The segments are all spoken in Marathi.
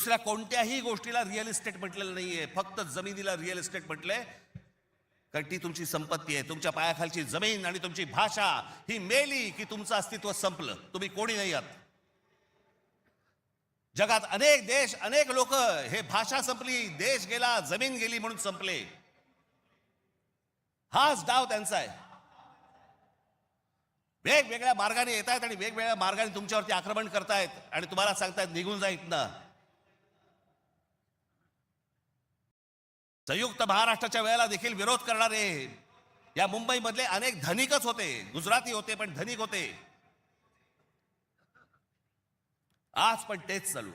दुसऱ्या कोणत्याही गोष्टीला रिअल इस्टेट म्हटलेलं नाहीये, फक्त जमिनीला रिअल इस्टेट म्हटलंय. कारण ती तुमची संपत्ती आहे. तुमच्या पायाखालची जमीन आणि तुमची भाषा ही मेली की तुमचं अस्तित्व संपलं, तुम्ही कोणी नाही आहात. जगात अनेक देश, अनेक लोक हे भाषा संपली, देश गेला, जमीन गेली म्हणून संपले. हाच डाव त्यांचा आहे. वेगवेगळ्या मार्गाने येत आहेत आणि वेगवेगळ्या मार्गाने तुमच्यावरती आक्रमण करतायत आणि तुम्हाला सांगतायत निघून जा इथनं. संयुक्त महाराष्ट्राच्या वेळेला देखील विरोध करणारे या मुंबईमधले अनेक धनिकच होते, गुजराती होते पण धनिक होते. आज पण तेच चालू.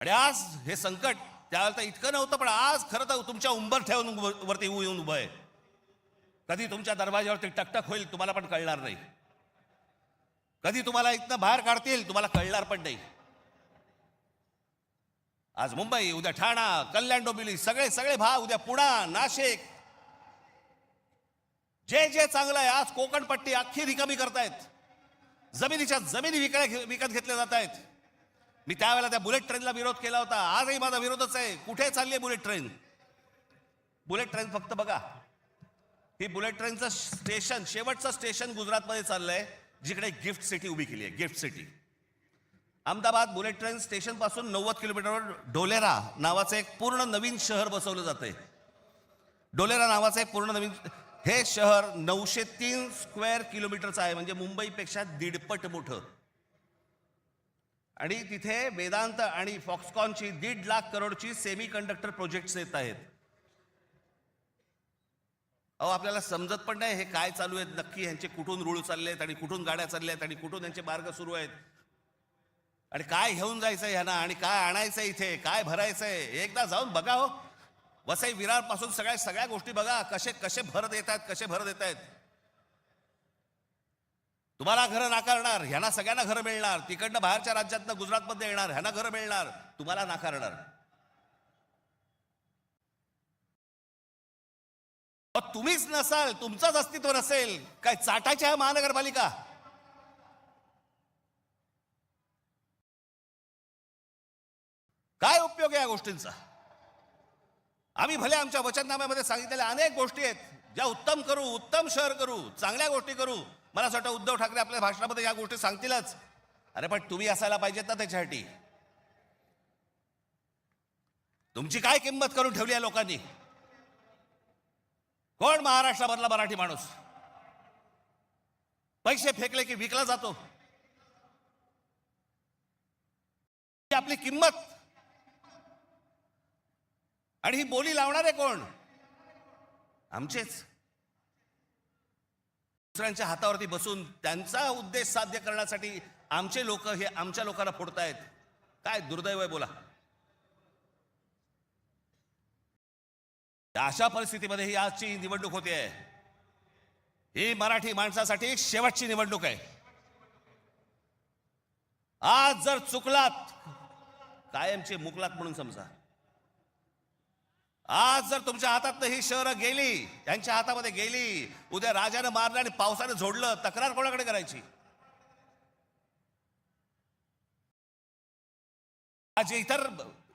आणि आज हे संकट त्यावेळेला इतकं नव्हतं, पण आज खरं तर तुमच्या उंबरठ्यावरून वरती येऊन उभं आहे. कधी तुमच्या दरवाजावरती टकटक होईल तुम्हाला पण कळणार नाही. कधी तुम्हाला इथनं बाहेर काढतील तुम्हाला कळणार पण नाही. आज मुंबई, उद्या ठाणा, कल्याण डोंबिवली, सगळे सगळे भाग, उद्या पुणा, नाशिक, जे जे चांगलं आहे आज कोकणपट्टी अख्खी रिकामी करतायत. जमिनीच्या जमिनी विकत घेतल्या जात आहेत. मी त्यावेळेला त्या बुलेट ट्रेनला विरोध केला होता. आजही माझा विरोधच आहे. कुठे चालली आहे बुलेट ट्रेन? बुलेट ट्रेन फक्त बघा, ही बुलेट ट्रेनचं स्टेशन, शेवटचं स्टेशन गुजरातमध्ये चाललंय, जिकडे गिफ्ट सिटी उभी केली आहे. Gift city Ahmedabad bullet train station पासून 90 किलोमीटरवर डोलेरा नावाचं एक पूर्ण नवीन शहर बसवलं जातंय. डोलेरा नावाचं एक पूर्ण नवीन हे शहर 903 स्क्वेअर किलोमीटरचं आहे, म्हणजे मुंबईपेक्षा 1.5 मोठं. आणि तिथे वेदांत आणि फॉक्सकॉनची 1.5 लाख करोडची सेमी कंडक्टर प्रोजेक्ट्स येत आहेत. अहो आपल्याला समजत पण नाही हे काय चालू आहेत नक्की, ह्यांचे कुठून रूळ चालले आहेत आणि कुठून गाड्या चालल्या आहेत आणि कुठून यांचे मार्ग सुरू आहेत आणि काय घेऊन जायचंय ह्यांना आणि काय आणायचंय, इथे काय भरायचंय. एकदा जाऊन बघा हो, वसई विरार पासून सगळ्या गोष्टी बघा, कसे कसे भरत येत आहेत, कसे भरत येत आहेत. तुम्हाला घरं नाकारणार, ह्यांना सगळ्यांना घरं मिळणार. तिकडनं बाहेरच्या राज्यातनं गुजरातमध्ये येणार, ह्यांना घरं मिळणार, तुम्हाला नाकारणार. तुम्हीच नसाल, तुमचंच अस्तित्व नसेल, काय चाटायच्या आहे महानगरपालिका? काय उपयोग आहे या गोष्टींचा? आम्ही भले आमच्या वचननाम्यामध्ये सांगितलेल्या अनेक गोष्टी आहेत ज्या उत्तम करू, उत्तम शहर करू, चांगल्या गोष्टी करू. मला असं वाटतं उद्धव ठाकरे आपल्या भाषणामध्ये या गोष्टी सांगतीलच. अरे पण तुम्ही असायला पाहिजेत ना त्याच्यासाठी. तुमची काय किंमत करून ठेवली आहे लोकांनी? कोण महाराष्ट्रामधला मराठी माणूस पैसे फेकले की विकला जातो? आपली किंमत आणि ही बोली लावणारे कोण? आमचेच. दुसऱ्यांच्या हातावरती बसून त्यांचा उद्देश साध्य करण्यासाठी आमचे लोक हे आमच्या लोकांना फोडतायत. काय दुर्दैव आहे बोला. अशा परिस्थितीमध्ये ही आजची निवडणूक होते. ही मराठी माणसासाठी शेवटची निवडणूक आहे. आज जर चुकलात कायमचे मुकलात म्हणून समजा. आज जर तुमच्या हातात ही शहरं गेली, त्यांच्या हातामध्ये गेली, उद्या राजानं मारलं आणि पावसानं झोडलं, तक्रार कोणाकडे करायची? आज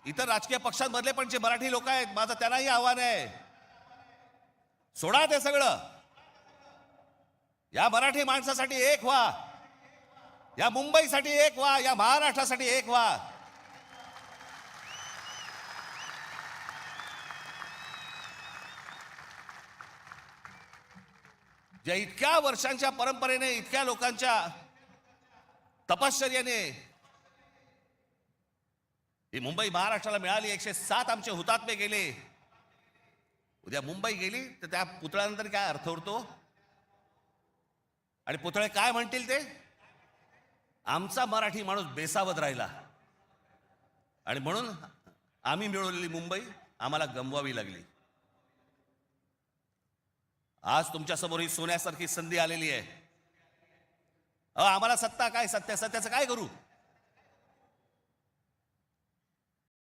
इतर राजकीय पक्षांमधले पण जे मराठी लोक आहेत, माझं त्यांनाही आव्हान आहे, सोडा ते सगळं. या मराठी माणसासाठी एक व्हा, या मुंबईसाठी एक व्हा, या महाराष्ट्रासाठी एक व्हा. ज्या इतक्या वर्षांच्या परंपरेने, इतक्या लोकांच्या तपश्चर्याने ही मुंबई महाराष्ट्राला मिळाली. 107 आमचे हुतात्मे गेले. उद्या मुंबई गेली तर त्या पुतळ्यानंतर काय अर्थ उरतो? आणि पुतळे काय म्हणतील ते? आमचा मराठी माणूस बेसावध राहिला आणि म्हणून आम्ही मिळवलेली मुंबई आम्हाला गमवावी लागली. आज तुमच्या समोर ही सोन्यासारखी संधी आलेली आहे. आम्हाला सत्ता काय, सत्याचं काय करू?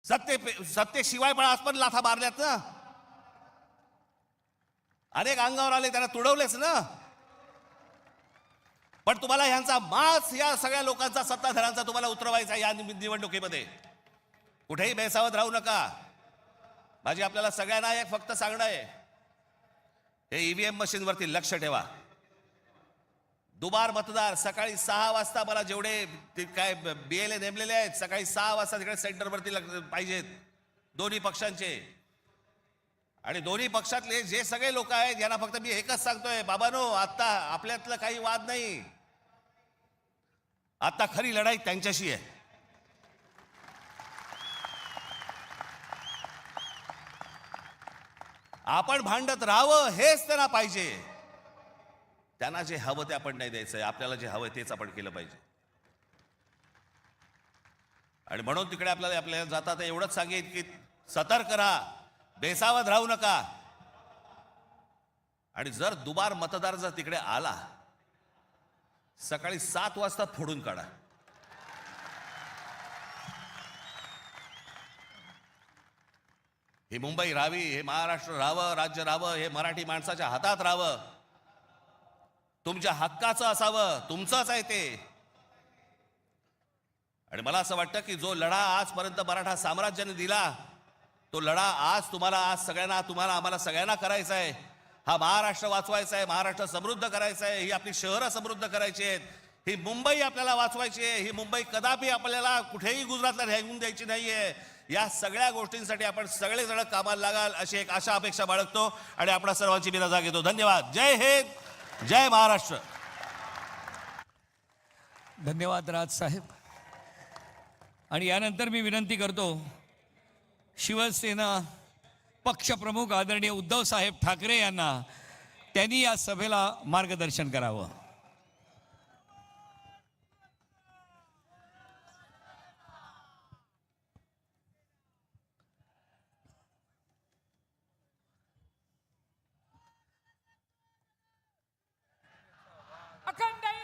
सत्तेशिवाय पण आज पण लाथा मारल्यात ना. अनेक अंगावर आले, त्यांना तुडवलेच ना. पण तुम्हाला ह्यांचा मास या सगळ्या लोकांचा सत्ताधाऱ्यांचा तुम्हाला उतरवायचा या निवडणुकीमध्ये. कुठेही बेसावध राहू नका. माझी आपल्याला सगळ्यांना एक फक्त सांगणं आहे, हे ईव्हीएम मशीनवरती लक्ष ठेवा. दुबार मतदार सकाळी 6 वाजता मला जेवढे काय BLA नेमलेले आहेत सकाळी 6 वाजता तिकडे सेंटरवरती पाहिजेत दोन्ही पक्षांचे. आणि दोन्ही पक्षातले जे सगळे लोक आहेत यांना फक्त मी एकच सांगतोय, बाबांनो आता आपल्यातलं काही वाद नाही, आता खरी लढाई त्यांच्याशी आहे. आपण भांडत राहावं हेच त्यांना पाहिजे. त्यांना जे हवं ते आपण नाही द्यायचंय, आपल्याला जे हवं तेच आपण केलं पाहिजे. आणि म्हणून तिकडे आपल्याला जातात एवढंच सांगेन की सतर्क राहा, बेसावध राहू नका. आणि जर दुबार मतदार जर तिकडे आला सकाळी 7 वाजता फोडून काढा. ही मुंबई राहावी, हे महाराष्ट्र राहावं, राज्य राहावं, हे मराठी माणसाच्या हातात राहावं, तुमच्या हक्काचं असावं, तुमचंच आहे ते. आणि मला असं वाटतं की जो लढा आजपर्यंत मराठा साम्राज्याने दिला तो लढा आज तुम्हाला, आज सगळ्यांना, तुम्हाला, आम्हाला सगळ्यांना करायचा आहे. हा महाराष्ट्र वाचवायचा आहे, महाराष्ट्र समृद्ध करायचा आहे, ही आपली शहरं समृद्ध करायची आहेत, ही मुंबई आपल्याला वाचवायची आहे. ही मुंबई कदापि आपल्याला कुठेही गुजरातला राहून द्यायची नाहीये. या सगळ्या गोष्टींसाठी आपण सगळेजण कामाला लागाल अशी एक आशा अपेक्षा बाळगतो आणि आपणा सर्वांची मी रजा घेतो. धन्यवाद. जय हिंद, जय महाराष्ट्र. धन्यवाद राज साहेब. आणि यानंतर मी विनंती करतो शिवसेना पक्षप्रमुख आदरणीय उद्धव साहेब ठाकरे यांना, त्यांनी या सभेला मार्गदर्शन करावं.